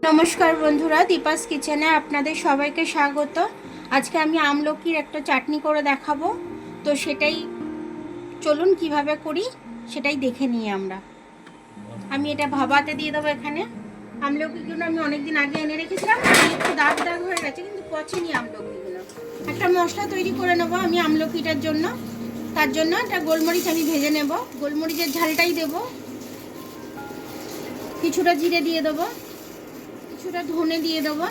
নমস্কার বন্ধুরা, দীপাস কিচেনে আপনাদের সবাইকে স্বাগত। আজকে আমি আমলকির একটা চাটনি করে দেখাবো। তো সেটাই চলুন কিভাবে করি সেটাই দেখে নিই আমরা। আমি এটা ভাবাতে দিয়ে দেবো। এখানে আমলকিগুলো আমি অনেকদিন আগে এনে রেখেছিলাম, একটু দাগ দাগ হয়ে গেছে কিন্তু পচেনি আমলকিগুলো। একটা মশলা তৈরি করে নেবো আমি আমলকিটার জন্য। তার জন্য একটা গোলমরিচ আমি ভেজে নেব, গোলমরিচের ঝালটাই দেব। কিছুটা জিরে দিয়ে দেবো, কিছুটা ধনে দিয়ে দেবো,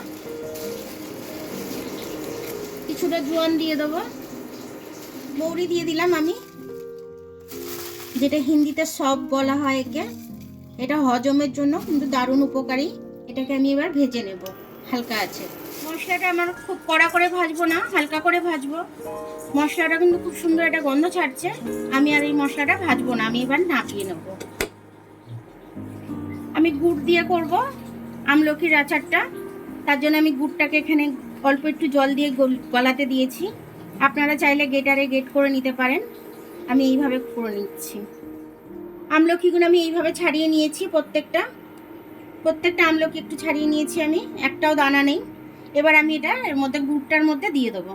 কিছুটা জোয়ান দিয়ে দেবো, মৌরি দিয়ে দিলাম আমি, যেটা হিন্দিতে সব বলা হয় একে। এটা হজমের জন্য কিন্তু দারুণ উপকারী। এটাকে আমি এবার ভেজে নেব হালকা আছে। মশলাটা আমার খুব কড়া করে ভাজবো না, হালকা করে ভাজবো। মশলাটা কিন্তু খুব সুন্দর একটা গন্ধ ছাড়ছে। আমি আর এই মশলাটা ভাজবো না, আমি এবার নামিয়ে নেব। আমি গুড় দিয়ে করব আমলকির আচারটা। তার জন্য আমি গুড়টাকে এখানে অল্প একটু জল দিয়ে গলাতে দিয়েছি। আপনারা চাইলে গ্রেটারে গ্রেট করে নিতে পারেন, আমি এইভাবে করে নিচ্ছি। আমলকিগুলো আমি এইভাবে ছাড়িয়ে নিয়েছি, প্রত্যেকটা আমলকি একটু ছাড়িয়ে নিয়েছি আমি, একটাও দানা নেই। এবার আমি এটা এর মধ্যে গুড়টার মধ্যে দিয়ে দেবো।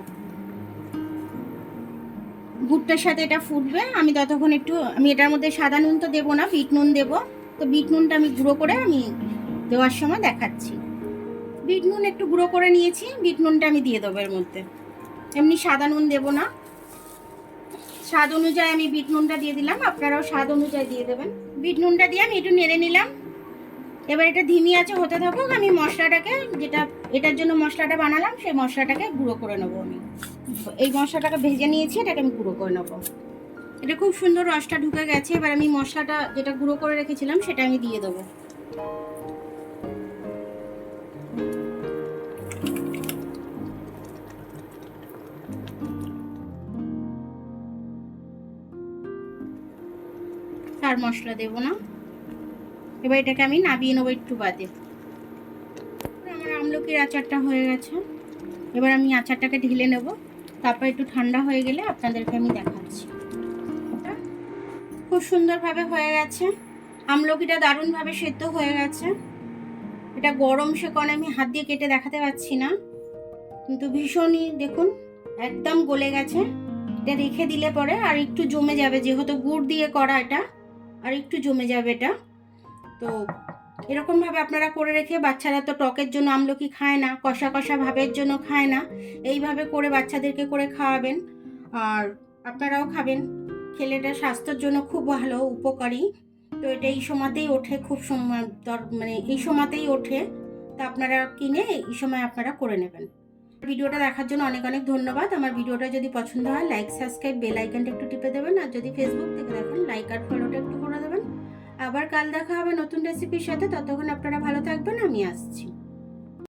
গুড়টার সাথে এটা ফুটবে, আমি ততক্ষণ আমি এটার মধ্যে সাদা নুন তো দেবো না, বিট নুন দেবো। তো বিট নুনটা আমি গুঁড়ো করে আমি দেওয়ার সময় দেখাচ্ছি। বিট নুন একটু গুঁড়ো করে নিয়েছি, বিট নুনটা আমি দিয়ে দেবো এর মধ্যে। এমনি সাদা নুন দেবো না, স্বাদ অনুযায়ী আমি বিট নুনটা দিয়ে দিলাম, আপনারাও স্বাদ অনুযায়ী দিয়ে দেবেন। বিট নুনটা দিয়ে আমি একটু নেড়ে নিলাম। এবার এটা ধিমি আছে হতে থাকুক। আমি মশলাটাকে, যেটা এটার জন্য মশলাটা বানালাম, সেই মশলাটাকে গুঁড়ো করে নেবো। আমি এই মশলাটাকে ভেজে নিয়েছি, এটাকে আমি গুঁড়ো করে নেবো। এটা খুব সুন্দর রসটা ঢুকে গেছে। এবার আমি মশলাটা যেটা গুঁড়ো করে রেখেছিলাম সেটা আমি দিয়ে দেবো। আর মশলা দেবো না। এবার এটাকে আমি নামিয়ে নেবো একটু বাদে। আমার আমলকির আচারটা হয়ে গেছে। এবার আমি আচারটাকে ঢেলে নেব, তারপর একটু ঠান্ডা হয়ে গেলে আপনাদেরকে আমি দেখাচ্ছি। খুব সুন্দরভাবে হয়ে গেছে, আমলকিটা দারুণভাবে সেদ্ধ হয়ে গেছে। এটা গরম সে কারণে আমি হাত দিয়ে কেটে দেখাতে পারছি না, কিন্তু ভীষণই দেখুন একদম গলে গেছে। এটা রেখে দিলে পরে আর একটু জমে যাবে, যেহেতু গুড় দিয়ে করা এটা, আর একটু জমে যাবে এটা। তো এরকমভাবে আপনারা করে রেখে, বাচ্চারা তো টকের জন্য আমলকি খায় না, কষা কষা ভাবের জন্য খায় না, এইভাবে করে বাচ্চাদেরকে করে খাওয়াবেন। আর আপনারাও খাবেন, খেলে এটা স্বাস্থ্যের জন্য খুব ভালো, উপকারী। তো এটা এই সময়তেই ওঠে, খুব সময় মানে এই সময়তেই ওঠে। তো আপনারা কিনে এই সময় আপনারা করে নেবেন। ভিডিওটা দেখার জন্য অনেক অনেক ধন্যবাদ। আমার ভিডিওটা যদি পছন্দ হয় লাইক, সাবস্ক্রাইব, বেল আইকনটা একটু টিপে দেবেন। আর যদি ফেসবুক থেকে দেখেন লাইক আর ফলোটা একটু করে দেবেন। আবার কাল দেখা হবে নতুন রেসিপির সাথে। ততক্ষণ আপনারা ভালো থাকবেন, আমি আসছি।